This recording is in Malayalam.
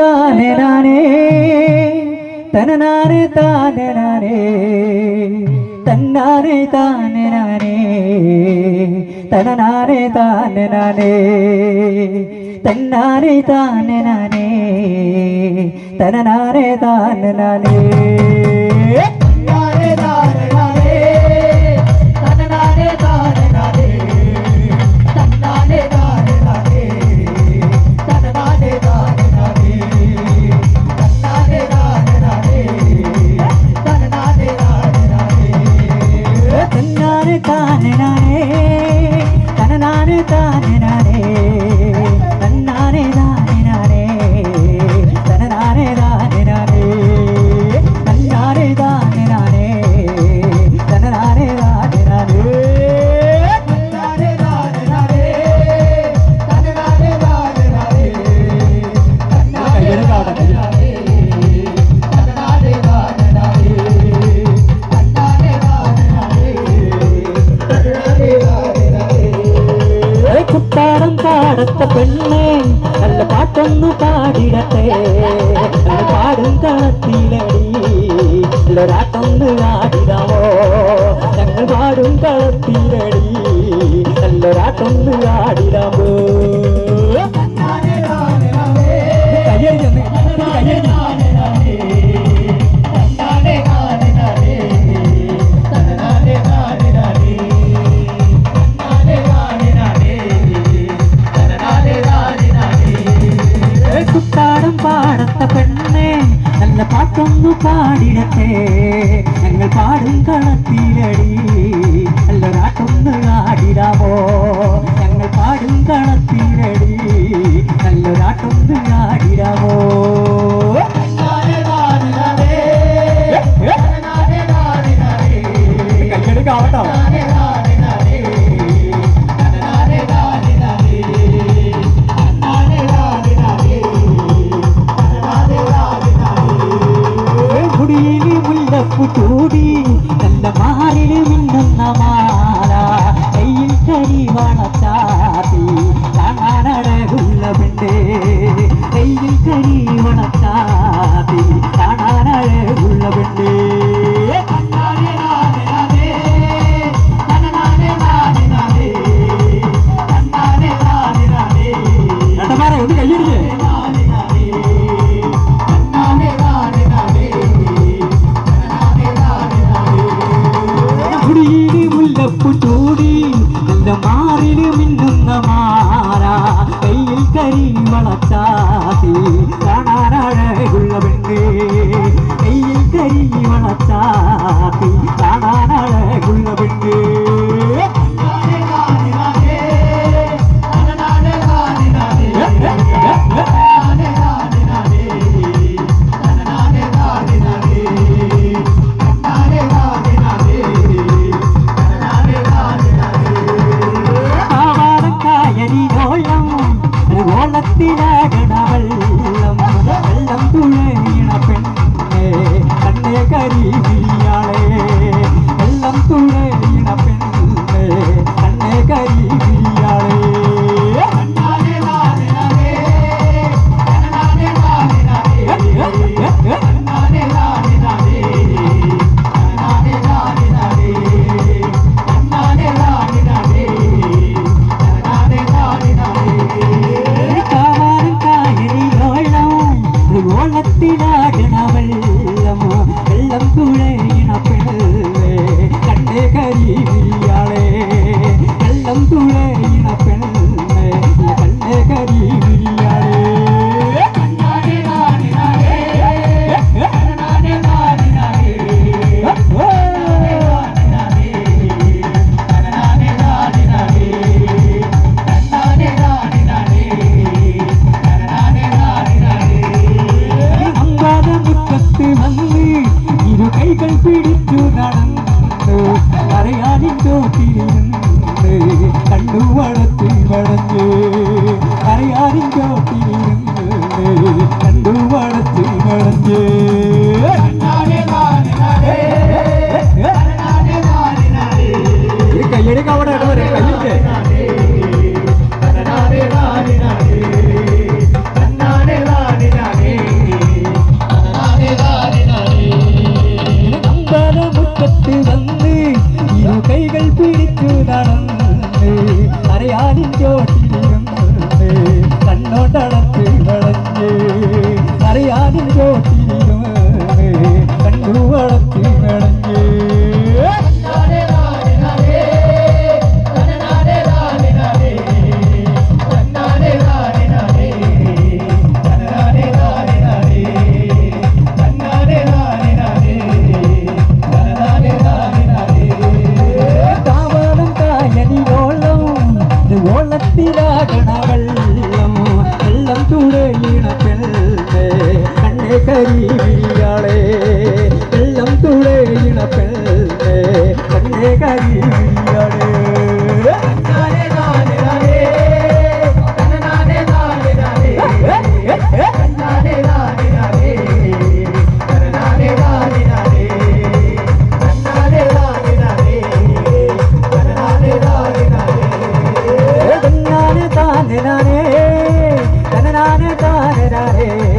താനെ നാനേ തനനാനെ താനെ നാനേ തന്നാനെ താനെ നാനേ തനനാനെ താനെ നാനേ തന്നാനെ താനെ നാനേ തനനാനെ താനെ നാനേ പാടത്തെ പെണ്ണേ നല്ല പാട്ടൊന്നു പാടിടട്ടെ പാടും കളത്തിലടി നല്ലൊരാട്ടൊന്ന് ആടിടാമോ ഞങ്ങൾ പാടും കളത്തിലടി നല്ലൊരാട്ടൊന്ന് ആടിടാമോ പാടത്തെ പെണ്ണേ നല്ല പാട്ടൊന്നു പാടിടട്ടെ ഞങ്ങൾ പാടും കളത്തിലടി നല്ലൊരാട്ടൊന്ന് ആടിടാമോ ഞങ്ങൾ പാടും കളത്തിലടി നല്ലൊരാട്ടൊന്ന് ആടിടാമോ കയ്യെടുക്കാവട്ടോ ചൂടി നല്ല മാറിൽ മിന്നുന്ന മാല കയ്യിൽ കരി വളച്ചാത്തി കാണാനഴകുള്ള പെണ്ണേ കയ്യിൽ കരി വളച്ചാത്തി കാണാനഴകുള്ള പെണ്ണേ ഒന്ന് കയ്യടിച്ചേ ചൂടി നല്ല മാറില് മിന്നുന്ന മാല കയ്യിൽ കരി വളച്ചാത്തി കാണാനഴകുള്ള പെണ്ണേ കയ്യിൽ കരി വളച്ചാത്തി കാണാനഴകുള്ള പെണ്ണേ ഓളത്തിലാകണ വെള്ളം വെള്ളം തുഴയണ പെണ്ണേ കണ്ണേ കരിയാളെ വെള്ളം തുഴയണ പെണ്ണേ കണ്ണേ കരിയാളെ ഓളത്തിലാകണ വെള്ളം വെള്ളം തുഴയണ പെണ്ണേ കണ്ണേ കരിയാളെ വെള്ളം തുഴയണ പെണ്ണേ കണ്ണേ കരിയാളെ കൈകൾ പിടിച്ചു നടന്നു അറിയാനും ചോട്ടിലിരുന്ന് കണ്ണു വളത്തിൽ വളഞ്ഞ് അറിയാനും ചോട്ടിലിരുന്ന് കണ്ണു വളത്തിൽ വളഞ്ഞ് കയ്യടി കവട കയ്യില്ലേ കരയാനിൻ